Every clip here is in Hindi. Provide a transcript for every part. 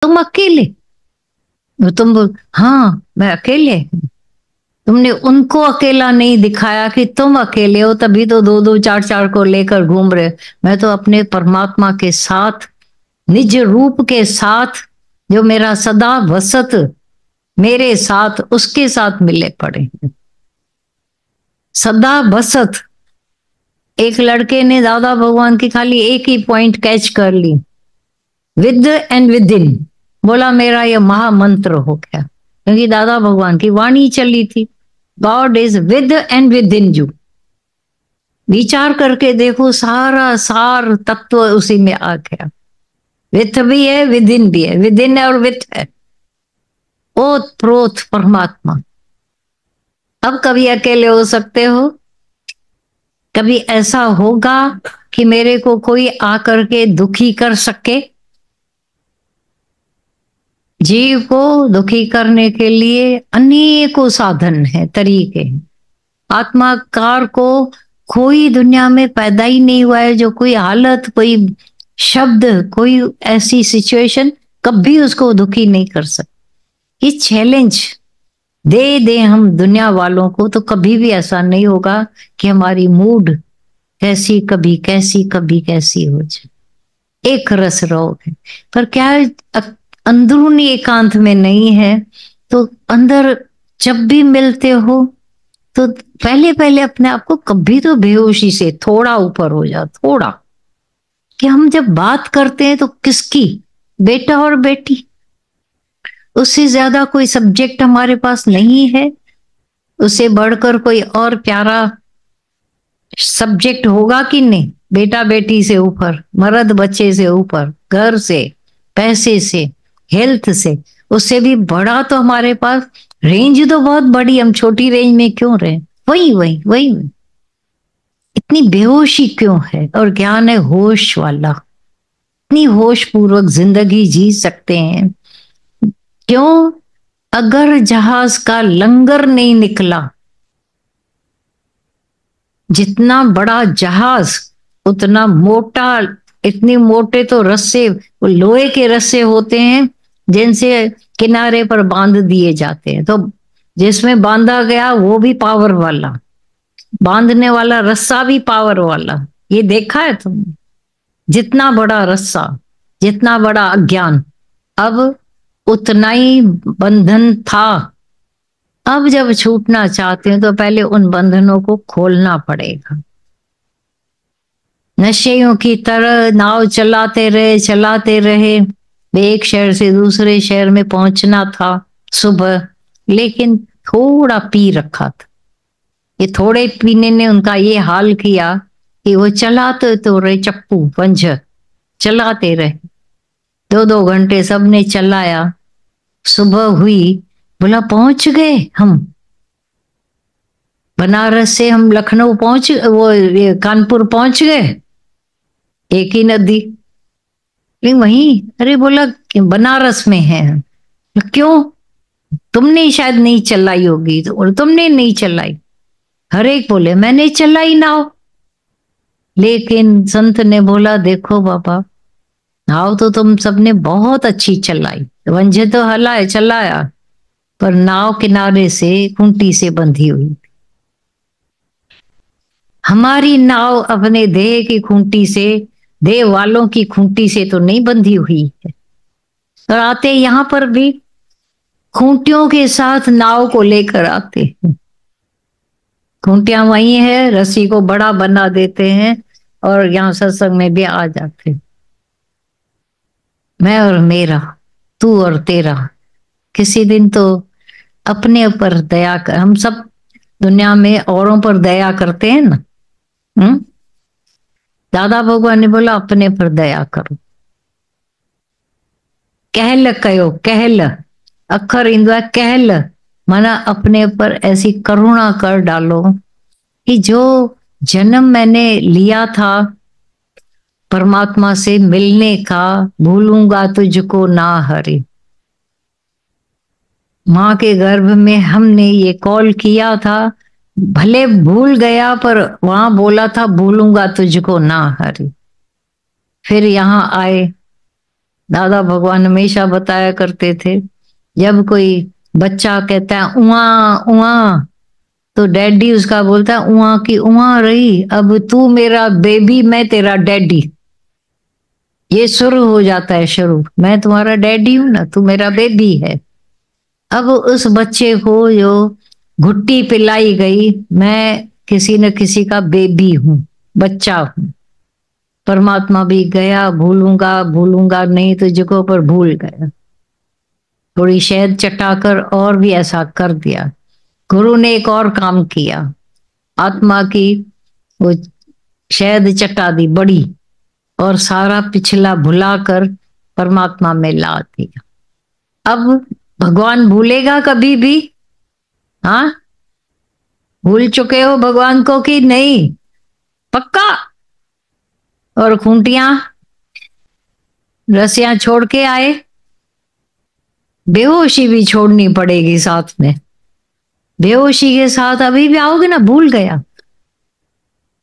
तुम अकेले? तुम बोल हाँ मैं अकेले। तुमने उनको अकेला नहीं दिखाया कि तुम अकेले हो, तभी तो दो दो चार चार को लेकर घूम रहे। मैं तो अपने परमात्मा के साथ, निज रूप के साथ, जो मेरा सदा वसत मेरे साथ, उसके साथ मिले पड़े हैं। सदा वसत। एक लड़के ने दादा भगवान की खाली एक ही पॉइंट कैच कर ली, विद एंड विद इन। बोला मेरा यह महामंत्र हो गया, क्योंकि दादा भगवान की वाणी चली थी, God is with and with in you. विचार करके देखो, सारा सार तत्व उसी में आ गया। विथ भी है, विद इन भी है, विद इन और विथ है। ओत प्रोत परमात्मा। अब कभी अकेले हो सकते हो? कभी ऐसा होगा कि मेरे को कोई आकर के दुखी कर सके? जीव को दुखी करने के लिए अनेकों साधन है, तरीके हैं। आत्माकार को कोई दुनिया में पैदा ही नहीं हुआ है जो कोई हालत, कोई शब्द, कोई ऐसी सिचुएशन कभी उसको दुखी नहीं कर सकती। ये चैलेंज दे दे हम दुनिया वालों को, तो कभी भी ऐसा नहीं होगा कि हमारी मूड कैसी कभी कैसी कभी कैसी हो जाए। एक रस रहोगे। पर क्या अंदरूनी एकांत में नहीं है, तो अंदर जब भी मिलते हो तो पहले पहले अपने आप को कभी तो बेहोशी से थोड़ा ऊपर हो जा, थोड़ा। कि हम जब बात करते हैं तो किसकी, बेटा और बेटी, उससे ज्यादा कोई सब्जेक्ट हमारे पास नहीं है। उससे बढ़कर कोई और प्यारा सब्जेक्ट होगा कि नहीं? बेटा बेटी से ऊपर, मर्द बच्चे से ऊपर, घर से, पैसे से, हेल्थ से, उससे भी बड़ा तो हमारे पास रेंज तो बहुत बड़ी। हम छोटी रेंज में क्यों रहे? वही वही वही वही। इतनी बेहोशी क्यों है? और ज्ञान है होश वाला। इतनी होश पूर्वक जिंदगी जी सकते हैं क्यों? अगर जहाज का लंगर नहीं निकला, जितना बड़ा जहाज उतना मोटा, इतनी मोटे तो रस्से, वो लोहे के रस्से होते हैं जिनसे किनारे पर बांध दिए जाते हैं। तो जिसमें बांधा गया वो भी पावर वाला, बांधने वाला रस्सा भी पावर वाला। ये देखा है तुमने? जितना बड़ा रस्सा, जितना बड़ा अज्ञान, अब उतना ही बंधन था। अब जब छूटना चाहते हैं तो पहले उन बंधनों को खोलना पड़ेगा। नशेयों की तरह नाव चलाते रहे। वे एक शहर से दूसरे शहर में पहुंचना था सुबह, लेकिन थोड़ा पी रखा था। ये थोड़े पीने ने उनका ये हाल किया कि वो चलाते तो रहे, चप्पू पंजर चलाते रहे। दो दो घंटे सबने चलाया। सुबह हुई, बोला पहुंच गए हम। बनारस से हम लखनऊ पहुंच, वो ये कानपुर पहुंच गए, एक ही नदी। लेकिन वहीं, अरे बोला कि बनारस में है। क्यों? तुमने शायद नहीं चलाई होगी, तो तुमने नहीं चलाई। हर एक बोले मैंने चलाई नाव। लेकिन संत ने बोला देखो बाबा, नाव तो तुम सबने बहुत अच्छी चलाई, वंजे तो हलाए चलाया, पर नाव किनारे से खूंटी से बंधी हुई। हमारी नाव अपने देह की खूंटी से, देह वालों की खूंटी से तो नहीं बंधी हुई है। और आते यहां पर भी खूंटियों के साथ नाव को लेकर आते हैं। खूंटियां वही है, रस्सी को बड़ा बना देते हैं और यहाँ सत्संग में भी आ जाते। मैं और मेरा, तू और तेरा। किसी दिन तो अपने ऊपर दया कर। हम सब दुनिया में औरों पर दया करते हैं ना। दादा भगवान ने बोला अपने पर दया करो। कहल कयो, कहल अखर इंदु है, कहल माना अपने पर ऐसी करुणा कर डालो कि जो जन्म मैंने लिया था परमात्मा से मिलने का, भूलूंगा तुझको ना हरे। माँ के गर्भ में हमने ये कॉल किया था, भले भूल गया पर वहां बोला था भूलूंगा तुझको ना हरे। फिर यहाँ आए, दादा भगवान हमेशा बताया करते थे, जब कोई बच्चा कहता है उआ उआ, तो डैडी उसका बोलता है उआ की उआ रही, अब तू मेरा बेबी मैं तेरा डैडी। ये शुरू हो जाता है, शुरू, मैं तुम्हारा डैडी हूं ना, तू मेरा बेबी है। अब उस बच्चे को जो घुट्टी पिलाई गई, मैं किसी न किसी का बेबी हूं, बच्चा हूं। परमात्मा भी गया, भूलूंगा भूलूंगा नहीं तुझको, पर भूल गया। थोड़ी शहद चटाकर और भी ऐसा कर दिया। गुरु ने एक और काम किया, आत्मा की वो शहद चटा दी बड़ी, और सारा पिछला भुलाकर परमात्मा में ला दिया। अब भगवान भूलेगा कभी भी? हाँ, भूल चुके हो भगवान को कि नहीं? पक्का? और खूंटियां रस्सियां छोड़ के आए, बेहोशी भी छोड़नी पड़ेगी साथ में। बेहोशी के साथ अभी भी आओगे ना, भूल गया।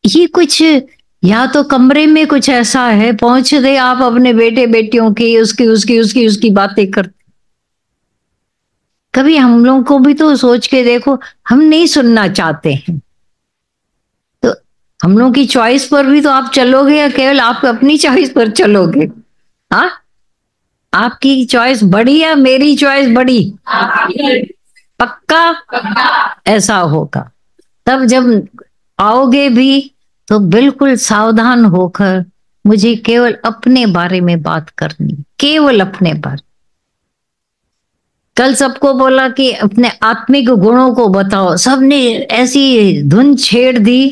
ये कुछ, या तो कमरे में कुछ ऐसा है, पहुंच दे आप अपने बेटे बेटियों की, उसकी उसकी उसकी उसकी बातें करते। कभी हम लोगों को भी तो सोच के देखो, हम नहीं सुनना चाहते हैं, तो हम लोगों की चॉइस पर भी तो आप चलोगे, या केवल आप अपनी चॉइस पर चलोगे? हाँ, आपकी चॉइस बड़ी या मेरी चॉइस बड़ी? पक्का ऐसा होगा। तब जब आओगे भी तो बिल्कुल सावधान होकर मुझे केवल अपने बारे में बात करनी, केवल अपने बारे। कल सबको बोला कि अपने आत्मिक गुणों को बताओ, सबने ऐसी धुन छेड़ दी,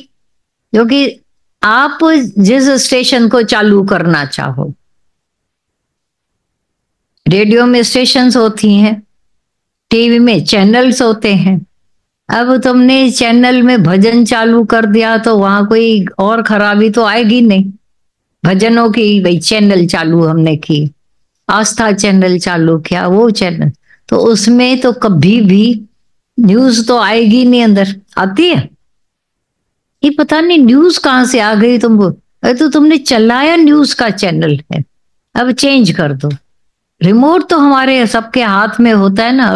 क्योंकि आप जिस स्टेशन को चालू करना चाहो, रेडियो में स्टेशंस होती हैं, टीवी में चैनल्स होते हैं। अब तुमने चैनल में भजन चालू कर दिया तो वहां कोई और खराबी तो आएगी नहीं। भजनों की भाई चैनल चालू हमने की, आस्था चैनल चालू किया, वो चैनल, तो उसमें तो कभी भी न्यूज तो आएगी नहीं। अंदर आती है? ये पता नहीं न्यूज कहां से आ गई तुमको। अरे तो तुमने चलाया न्यूज का चैनल है, अब चेंज कर दो। रिमोट तो हमारे सबके हाथ में होता है ना।